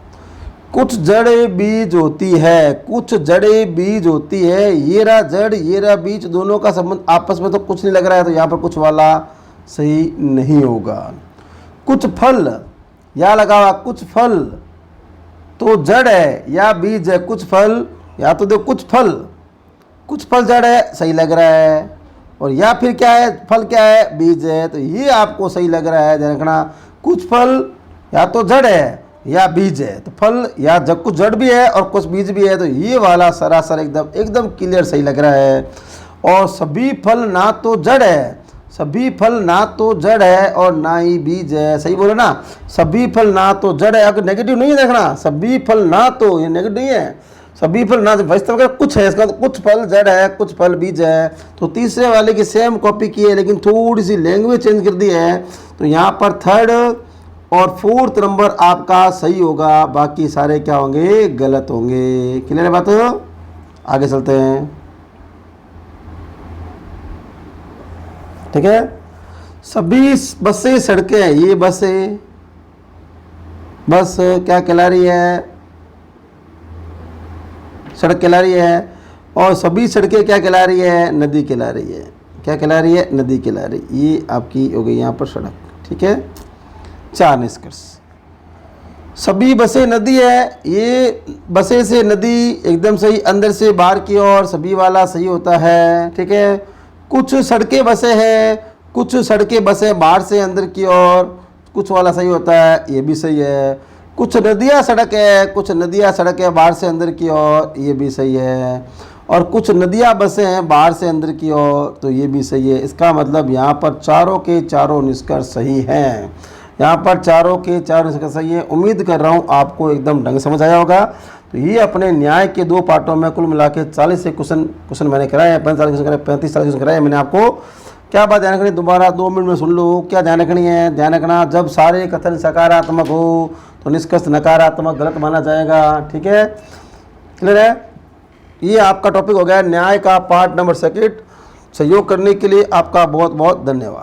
कुछ जड़े बीज होती है, कुछ जड़े बीज होती है, ये रहा जड़, ये रहा बीज, दोनों का संबंध आपस में तो कुछ नहीं लग रहा है, तो यहाँ पर कुछ वाला सही नहीं होगा। कुछ फल, या लगा हुआ कुछ फल, तो जड़ है या बीज है? कुछ फल, या तो देखो कुछ फल जड़ है, सही लग रहा है, और या फिर क्या है, फल क्या है, बीज है। तो ये आपको सही लग रहा है, ध्यान रखना। कुछ फल या तो जड़ है या बीज है, तो फल या जब कुछ जड़ भी है और कुछ बीज भी है, तो ये वाला सरासर एकदम क्लियर सही लग रहा है। और सभी फल ना तो जड़ है, सभी फल ना तो जड़ है और ना ही बीज है, सही बोले ना। सभी फल ना तो जड़ है, अगर नेगेटिव नहीं है देखना, सभी फल ना तो, ये नेगेटिव नहीं है, सभी फल ना, वैसे कुछ है इसका, तो कुछ फल जड़ है, कुछ फल बीज है। तो तीसरे वाले की सेम कॉपी की है, लेकिन थोड़ी सी लैंग्वेज चेंज कर दी है। तो यहाँ पर थर्ड और फोर्थ नंबर आपका सही होगा, बाकी सारे क्या होंगे, गलत होंगे। क्लियर है बात? आगे चलते हैं, ठीक है। सभी बसें सड़कें हैं, ये बसें, बस क्या कहला रही है, सड़क कहला रही है। और सभी सड़कें क्या कहला रही है, नदी कहला रही है। क्या कहला रही है, नदी कहला रही है। ये आपकी हो गई यहाँ पर सड़क, ठीक है। 4 निष्कर्ष। सभी बसें नदी है, ये बसें से नदी एकदम सही, अंदर से बाहर की ओर, सभी वाला सही होता है, ठीक है। कुछ सड़कें बसें हैं, कुछ सड़कें बसें बाहर से अंदर की ओर, कुछ वाला सही होता है, ये भी सही है। कुछ नदियाँ सड़क है, कुछ नदियाँ सड़क है बाहर से अंदर की ओर, ये भी सही है। और कुछ नदियाँ बसें हैं बाहर से अंदर की ओर, तो ये भी सही है। इसका मतलब यहाँ पर चारों के चारों निष्कर्ष सही हैं, यहाँ पर चारों के चारों निष्कर्ष सही है। उम्मीद कर रहा हूँ आपको एकदम ढंग समझ आया होगा। तो ये अपने न्याय के 2 पार्टों में कुल मिला के 40 से क्वेश्चन मैंने कराए हैं, 45 क्वेश्चन कराए, 35-40 क्वेश्चन कराए मैंने आपको। क्या बात ध्यान रखनी, दोबारा 2 मिनट में सुन लो। क्या ध्यान रखनी है, ध्यान रखना, जब सारे कथन सकारात्मक हो तो निष्कर्ष नकारात्मक गलत माना जाएगा, ठीक है। क्लियर है? ये आपका टॉपिक हो गया न्याय का पार्ट नंबर 2। सहयोग करने के लिए आपका बहुत बहुत धन्यवाद।